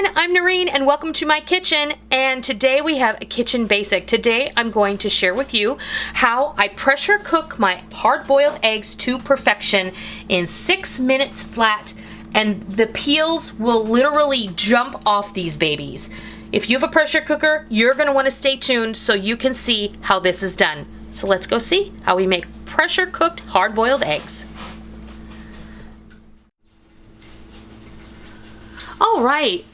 everyone, I'm Noreen and welcome to my kitchen, and today we have a kitchen basic. Today I'm going to share with you how I pressure cook my hard-boiled eggs to perfection in 6 minutes flat, and the peels will literally jump off these babies. If you have a pressure cooker, you're going to want to stay tuned so you can see how this is done. So let's go see how we make pressure cooked hard-boiled eggs. All right,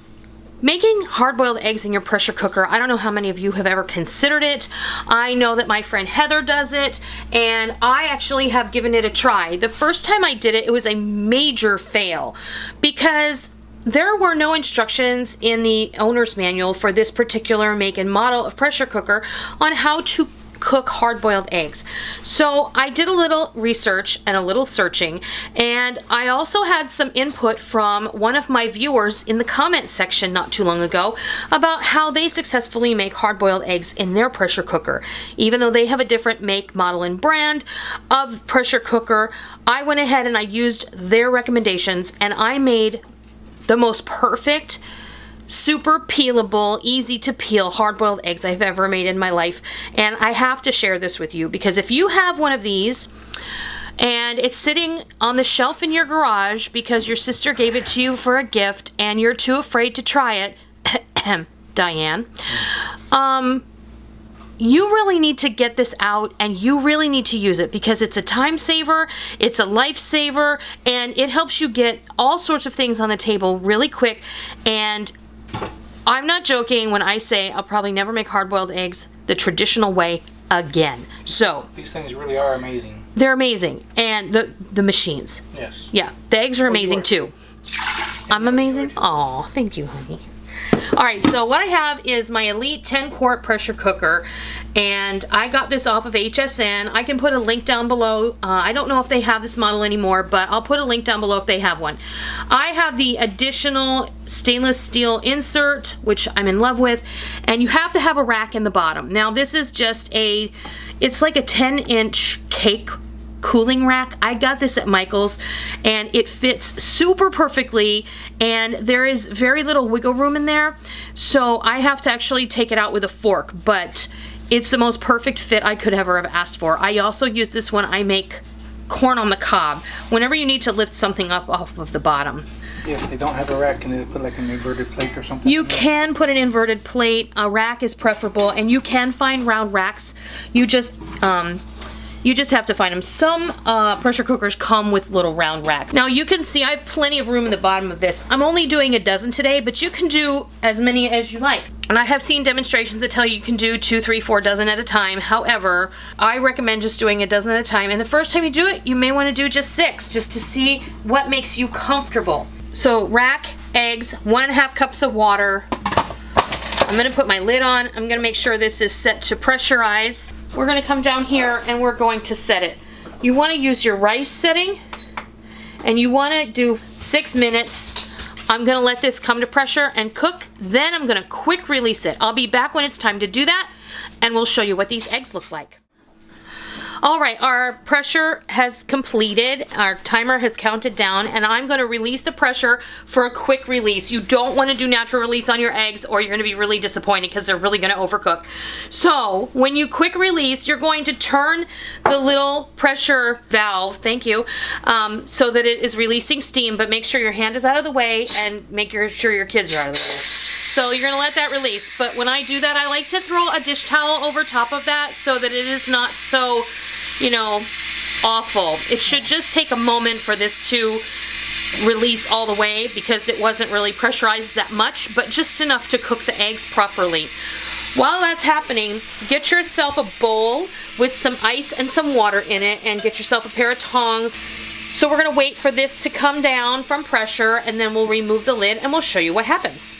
making hard-boiled eggs in your pressure cooker, I don't know how many of you have ever considered it. I know that my friend Heather does it, and I actually have given it a try. The first time I did it, it was a major fail because there were no instructions in the owner's manual for this particular make and model of pressure cooker on how to cook hard-boiled eggs. So I did a little research and a little searching, and I also had some input from one of my viewers in the comment section not too long ago about how they successfully make hard-boiled eggs in their pressure cooker. Even though they have a different make, model, and brand of pressure cooker, I went ahead and I used their recommendations and I made the most perfect, super peelable, easy to peel hard-boiled eggs I've ever made in my life. And I have to share this with you because if you have one of these and it's sitting on the shelf in your garage because your sister gave it to you for a gift and you're too afraid to try it, Diane, you really need to get this out and you really need to use it because it's a time saver, it's a lifesaver, and it helps you get all sorts of things on the table really quick. And I'm not joking when I say I'll probably never make hard-boiled eggs the traditional way again. So these things really are amazing. They're amazing, and the machines. Yes. Yeah, the eggs are amazing too. I'm amazing. Oh, thank you, honey. All right, so what I have is my Elite 10-quart pressure cooker, and I got this off of HSN. I can put a link down below. I don't know if they have this model anymore, but I'll put a link down below if they have one. I have the additional stainless steel insert, which I'm in love with, and you have to have a rack in the bottom. Now, this is just it's like a 10-inch cake cooling rack. I got this at Michael's and it fits super perfectly, and there is very little wiggle room in there, so I have to actually take it out with a fork, but it's the most perfect fit I could ever have asked for. I also use this when I make corn on the cob, whenever you need to lift something up off of the bottom. Yeah, if they don't have a rack, can they put like an inverted plate or something? You can put an inverted plate. A rack is preferable, and you can find round racks. You just have to find them. Some pressure cookers come with little round racks. Now you can see I have plenty of room in the bottom of this. I'm only doing a dozen today, but you can do as many as you like. And I have seen demonstrations that tell you can do 2, 3, 4 dozen at a time. However, I recommend just doing a dozen at a time. And the first time you do it, you may want to do just 6, just to see what makes you comfortable. So rack, eggs, 1.5 cups of water. I'm gonna put my lid on. I'm gonna make sure this is set to pressurize. We're going to come down here and we're going to set it. You want to use your rice setting, and you want to do 6 minutes. I'm going to let this come to pressure and cook, then I'm going to quick release it. I'll be back when it's time to do that, and we'll show you what these eggs look like. All right, our pressure has completed. Our timer has counted down, and I'm going to release the pressure for a quick release. You don't want to do natural release on your eggs, or you're going to be really disappointed because they're really going to overcook. So when you quick release, you're going to turn the little pressure valve, thank you, so that it is releasing steam, but make sure your hand is out of the way and make sure your kids are out of the way. So you're going to let that release. But when I do that, I like to throw a dish towel over top of that so that it is not so, you know, awful. It should just take a moment for this to release all the way because it wasn't really pressurized that much, but just enough to cook the eggs properly. While that's happening, get yourself a bowl with some ice and some water in it, and get yourself a pair of tongs. So we're going to wait for this to come down from pressure, and then we'll remove the lid and we'll show you what happens.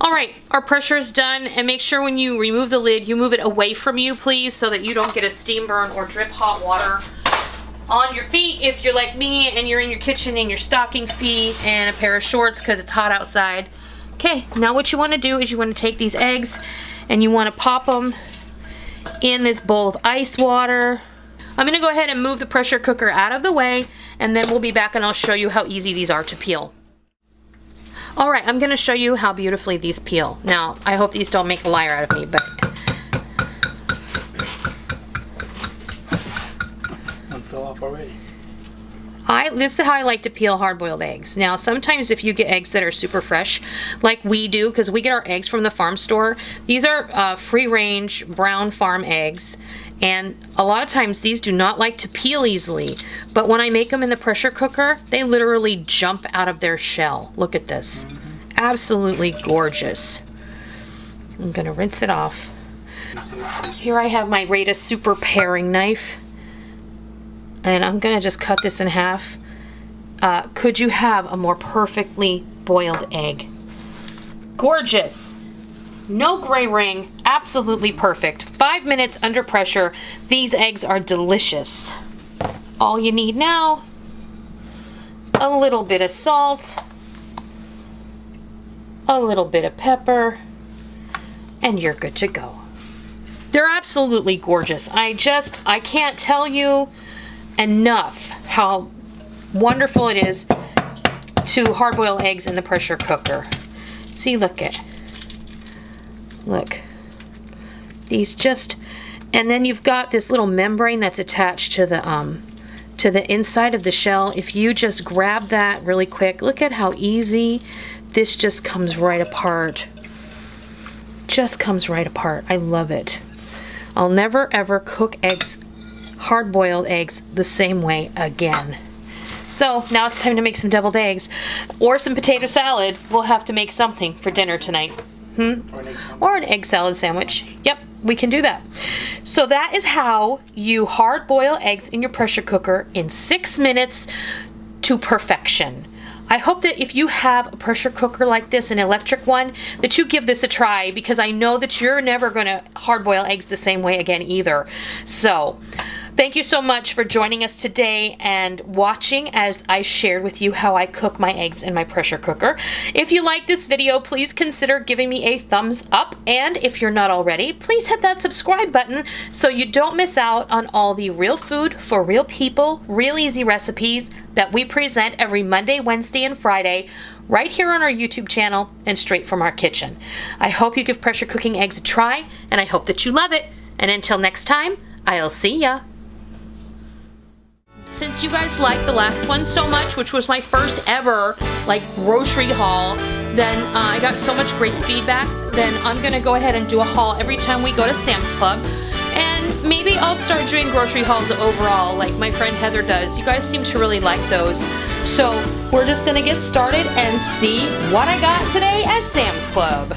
Alright, our pressure is done, and make sure when you remove the lid, you move it away from you, please, so that you don't get a steam burn or drip hot water on your feet if you're like me and you're in your kitchen in your stocking feet and a pair of shorts because it's hot outside. Okay, now what you want to do is you want to take these eggs and you want to pop them in this bowl of ice water. I'm going to go ahead and move the pressure cooker out of the way, and then we'll be back and I'll show you how easy these are to peel. All right, I'm gonna show you how beautifully these peel. Now, I hope these don't make a liar out of me, but One fell off already. this is how I like to peel hard-boiled eggs. Now, sometimes if you get eggs that are super fresh, like we do, because we get our eggs from the farm store, these are free-range brown farm eggs, and a lot of times these do not like to peel easily, but when I make them in the pressure cooker, they literally jump out of their shell. Look at this. Absolutely gorgeous. I'm gonna rinse it off. Here I have my Rita Super Paring Knife. And I'm gonna just cut this in half. Could you have a more perfectly boiled egg? Gorgeous. No gray ring, absolutely perfect. 5 minutes under pressure. These eggs are delicious. All you need now, a little bit of salt, a little bit of pepper, and you're good to go. They're absolutely gorgeous. I can't tell you enough how wonderful it is to hard-boil eggs in the pressure cooker. See, look. These just, and then you've got this little membrane that's attached to the inside of the shell. If you just grab that really quick, look at how easy this just comes right apart. Just comes right apart. I love it. I'll never ever cook eggs, hard-boiled eggs, the same way again. So now it's time to make some deviled eggs or some potato salad. We'll have to make something for dinner tonight. Or an egg salad sandwich. Yep, we can do that. So that is how you hard-boil eggs in your pressure cooker in 6 minutes to perfection. I hope that if you have a pressure cooker like this, an electric one, that you give this a try, because I know that you're never going to hard-boil eggs the same way again either. So, thank you so much for joining us today and watching as I shared with you how I cook my eggs in my pressure cooker. If you like this video, please consider giving me a thumbs up, and if you're not already, please hit that subscribe button so you don't miss out on all the real food for real people, real easy recipes that we present every Monday, Wednesday, and Friday right here on our YouTube channel and straight from our kitchen. I hope you give pressure cooking eggs a try, and I hope that you love it. And until next time, I'll see ya. Since you guys liked the last one so much, which was my first ever grocery haul, then I got so much great feedback, then I'm gonna go ahead and do a haul every time we go to Sam's Club. And maybe I'll start doing grocery hauls overall like my friend Heather does. You guys seem to really like those. So we're just gonna get started and see what I got today at Sam's Club.